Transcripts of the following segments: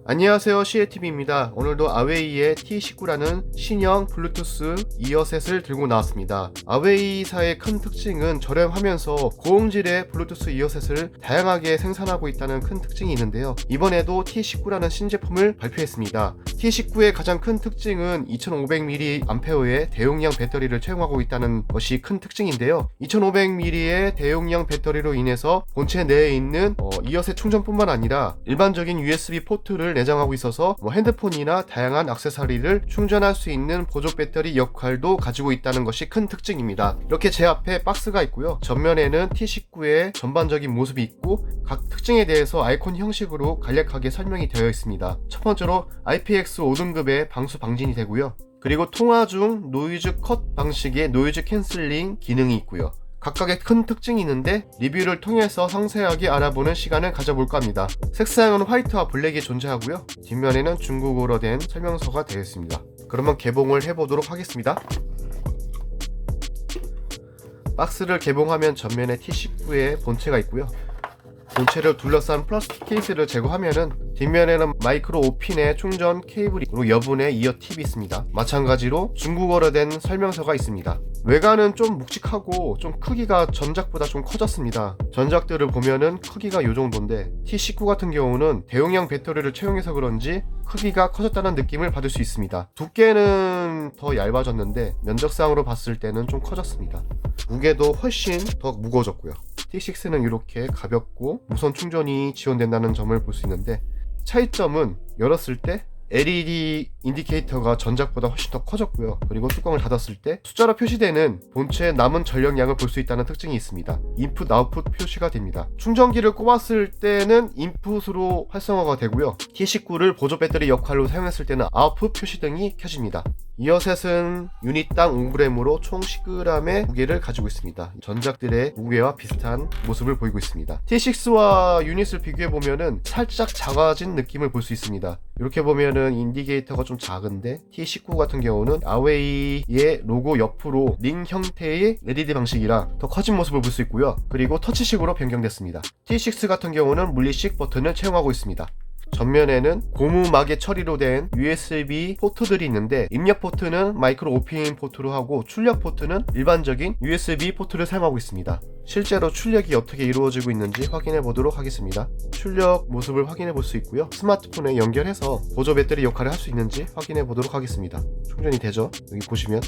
안녕하세요, 시에TV입니다. 오늘도 아웨이의 T19라는 신형 블루투스 이어셋을 들고 나왔습니다. 아웨이사의 큰 특징은 저렴하면서 고음질의 블루투스 이어셋을 다양하게 생산하고 있다는 큰 특징이 있는데요. 이번에도 T19라는 신제품을 발표했습니다. T19의 가장 큰 특징은 2500mAh의 대용량 배터리를 채용하고 있다는 것이 큰 특징인데요. 2500mAh의 대용량 배터리로 인해서 본체 내에 있는 이어셋 충전뿐만 아니라 일반적인 USB 포트를 내장하고 있어서 핸드폰이나 다양한 액세서리를 충전할 수 있는 보조 배터리 역할도 가지고 있다는 것이 큰 특징입니다. 이렇게 제 앞에 박스가 있고요. 전면에는 T19의 전반적인 모습이 있고 각 특징에 대해서 아이콘 형식으로 간략하게 설명이 되어 있습니다. 첫 번째로 IPX 5등급의 방수 방진이 되고요. 그리고 통화 중 노이즈 컷 방식의 노이즈 캔슬링 기능이 있고요. 각각의 큰 특징이 있는데 리뷰를 통해서 상세하게 알아보는 시간을 가져볼까 합니다. 색상은 화이트와 블랙이 존재하고요. 뒷면에는 중국어로 된 설명서가 되어 있습니다. 그러면 개봉을 해보도록 하겠습니다. 박스를 개봉하면 전면에 T19의 본체가 있고요. 본체를 둘러싼 플라스틱 케이스를 제거하면은 뒷면에는 마이크로 5핀의 충전 케이블이고 여분의 이어 팁이 있습니다. 마찬가지로 중국어로 된 설명서가 있습니다. 외관은 좀 묵직하고 좀 크기가 전작보다 좀 커졌습니다. 전작들을 보면은 크기가 이 정도인데 T19 같은 경우는 대용량 배터리를 채용해서 그런지 크기가 커졌다는 느낌을 받을 수 있습니다. 두께는 더 얇아졌는데 면적상으로 봤을 때는 좀 커졌습니다. 무게도 훨씬 더 무거워졌고요. T6는 이렇게 가볍고 무선 충전이 지원된다는 점을 볼 수 있는데 차이점은 열었을 때 LED 인디케이터가 전작보다 훨씬 더 커졌고요. 그리고 뚜껑을 닫았을 때 숫자로 표시되는 본체의 남은 전력량을 볼 수 있다는 특징이 있습니다. 인풋, 아웃풋 표시가 됩니다. 충전기를 꼽았을 때는 인풋으로 활성화가 되고요. T19를 보조 배터리 역할로 사용했을 때는 아웃풋 표시등이 켜집니다. 이어셋은 유닛당 5g으로 총 10g의 무게를 가지고 있습니다. 전작들의 무게와 비슷한 모습을 보이고 있습니다. T6와 유닛을 비교해보면은 살짝 작아진 느낌을 볼 수 있습니다. 이렇게 보면은 인디케이터가 좀 작은데 T19 같은 경우는 아웨이의 로고 옆으로 링 형태의 LED 방식이라 더 커진 모습을 볼 수 있고요. 그리고 터치식으로 변경됐습니다. T6 같은 경우는 물리식 버튼을 채용하고 있습니다. 전면에는 고무막의 처리로 된 USB 포트들이 있는데 입력 포트는 마이크로 5핀 포트로 하고 출력 포트는 일반적인 USB 포트를 사용하고 있습니다. 실제로 출력이 어떻게 이루어지고 있는지 확인해 보도록 하겠습니다. 출력 모습을 확인해 볼 수 있고요. 스마트폰에 연결해서 보조 배터리 역할을 할 수 있는지 확인해 보도록 하겠습니다. 충전이 되죠? 여기 보시면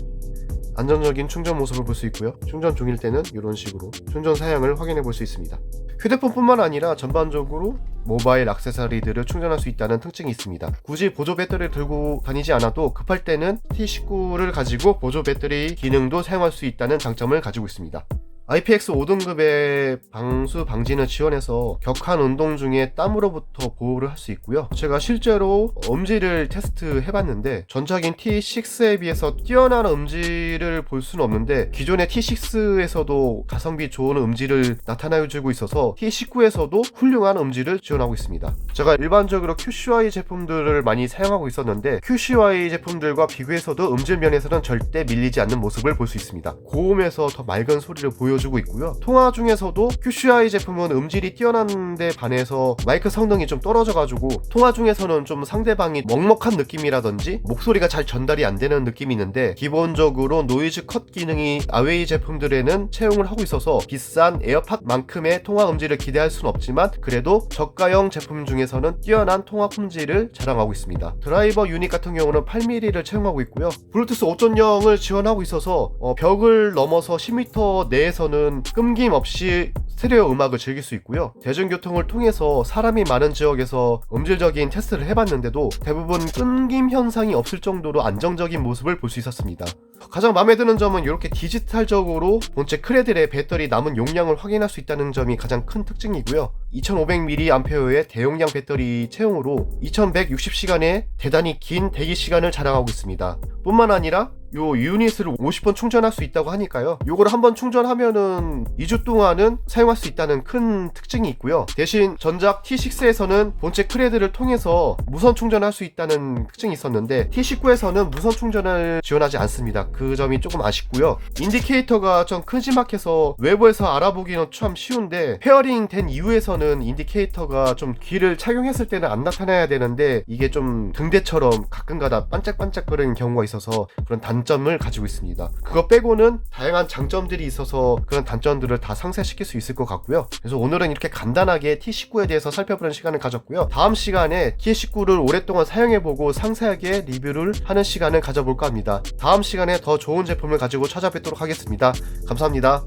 안정적인 충전 모습을 볼 수 있고요. 충전 중일 때는 이런 식으로 충전 사양을 확인해 볼 수 있습니다. 휴대폰뿐만 아니라 전반적으로 모바일 액세서리들을 충전할 수 있다는 특징이 있습니다. 굳이 보조 배터리를 들고 다니지 않아도 급할 때는 T19를 가지고 보조 배터리 기능도 사용할 수 있다는 장점을 가지고 있습니다. IPX 5등급의 방수 방진을 지원해서 격한 운동 중에 땀으로부터 보호를 할 수 있고요. 제가 실제로 음질을 테스트 해봤는데 전작인 T6에 비해서 뛰어난 음질을 볼 수는 없는데 기존의 T6에서도 가성비 좋은 음질을 나타내주고 있어서 T19에서도 훌륭한 음질을 지원하고 있습니다. 제가 일반적으로 QCY 제품들을 많이 사용하고 있었는데 QCY 제품들과 비교해서도 음질 면에서는 절대 밀리지 않는 모습을 볼 수 있습니다. 고음에서 더 맑은 소리를 보여주고 있고요. 통화 중에서도 QCY 제품은 음질이 뛰어난데 반해서 마이크 성능이 좀 떨어져가지고 통화 중에서는 좀 상대방이 먹먹한 느낌이라든지 목소리가 잘 전달이 안 되는 느낌이 있는데 기본적으로 노이즈 컷 기능이 아웨이 제품들에는 채용을 하고 있어서 비싼 에어팟만큼의 통화 음질을 기대할 수는 없지만 그래도 저가형 제품 중에서는 뛰어난 통화 품질을 자랑하고 있습니다. 드라이버 유닛 같은 경우는 8mm를 채용하고 있고요. 블루투스 5.0을 지원하고 있어서 벽을 넘어서 10m 내에서는 끊김없이 스테레오 음악을 즐길 수 있고요. 대중교통을 통해서 사람이 많은 지역에서 음질적인 테스트를 해봤는데도 대부분 끊김 현상이 없을 정도로 안정적인 모습을 볼 수 있었습니다. 가장 마음에 드는 점은 이렇게 디지털적으로 본체 크레들의 배터리 남은 용량을 확인할 수 있다는 점이 가장 큰 특징이고요. 2500mAh의 대용량 배터리 채용으로 2160시간의 대단히 긴 대기 시간을 자랑하고 있습니다. 뿐만 아니라 요 유닛을 50번 충전할 수 있다고 하니까요. 요거를 한번 충전하면은 2주 동안은 사용할 사용할 수 있다는 큰 특징이 있고요. 대신 전작 T6에서는 본체 크레드를 통해서 무선 충전할 수 있다는 특징이 있었는데 T19에서는 무선 충전을 지원하지 않습니다. 그 점이 조금 아쉽고요. 인디케이터가 좀 큼지막해서 외부에서 알아보기는 참 쉬운데 페어링 된 이후에서는 인디케이터가 좀 귀를 착용했을 때는 안 나타나야 되는데 이게 좀 등대처럼 가끔가다 반짝반짝거리는 경우가 있어서 그런 단점을 가지고 있습니다. 그거 빼고는 다양한 장점들이 있어서 그런 단점들을 다 상쇄시킬 수 있을 것 같고요. 그래서 오늘은 이렇게 간단하게 T19에 대해서 살펴보는 시간을 가졌고요. 다음 시간에 T19를 오랫동안 사용해보고 상세하게 리뷰를 하는 시간을 가져볼까 합니다. 다음 시간에 더 좋은 제품을 가지고 찾아뵙도록 하겠습니다. 감사합니다.